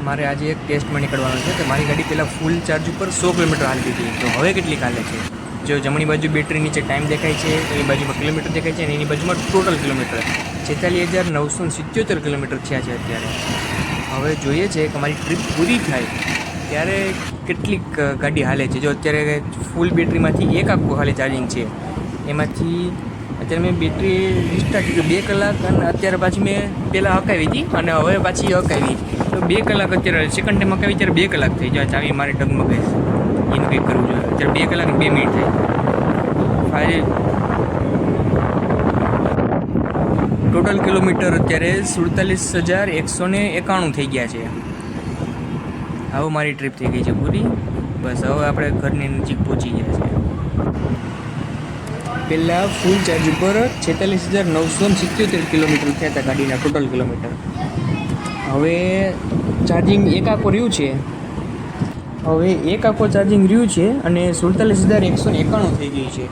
મારે આજે એક ટેસ્ટમાં નીકળવાનું છે કે મારી ગાડી પહેલાં ફૂલ ચાર્જ ઉપર 100 કિલોમીટર હાલતી હતી, તો હવે કેટલી હાલે છે. જો જમણી બાજુ બેટરી નીચે ટાઈમ દેખાય છે, એની બાજુમાં કિલોમીટર દેખાય છે, અને એની બાજુમાં ટોટલ કિલોમીટર 46,977 કિલોમીટર થયા છે અત્યારે. હવે જોઈએ છે કે મારી ટ્રીપ પૂરી થાય ત્યારે કેટલીક ગાડી હાલે છે. જો અત્યારે ફૂલ બેટરીમાંથી એક આખું હાલે ચાર્જિંગ છે, એમાંથી અત્યારે મેં બેટરી રિસ્ટાર્ટ કરી 2 કલાક, અને અત્યારે પાછી મેં પહેલાં હકાવી હતી અને હવે પાછી હકાવી, તો 2 કલાક અત્યારે સેકન્ડ ટાઈમ હકાવી ત્યારે 2 કલાક થઈ જાય. ચાવી મારે ડગમાં ગઈ, એનું કંઈક કરવું જોઈએ. અત્યારે 2 કલાક 2 મિનિટ થઈ. ટોટલ કિલોમીટર અત્યારે 47,191 થઈ ગયા છે. હવે મારી ટ્રીપ થઈ ગઈ છે પૂરી. બસ હવે આપણે ઘરની નજીક પહોંચી ગયા છે. પહેલાં ફૂલ ચાર્જ ઉપર 46,977 કિલોમીટર થયા હતા ગાડીના ટોટલ કિલોમીટર. હવે ચાર્જિંગ એક આખો રહ્યું છે, અને 47,191 થઈ ગયું છે.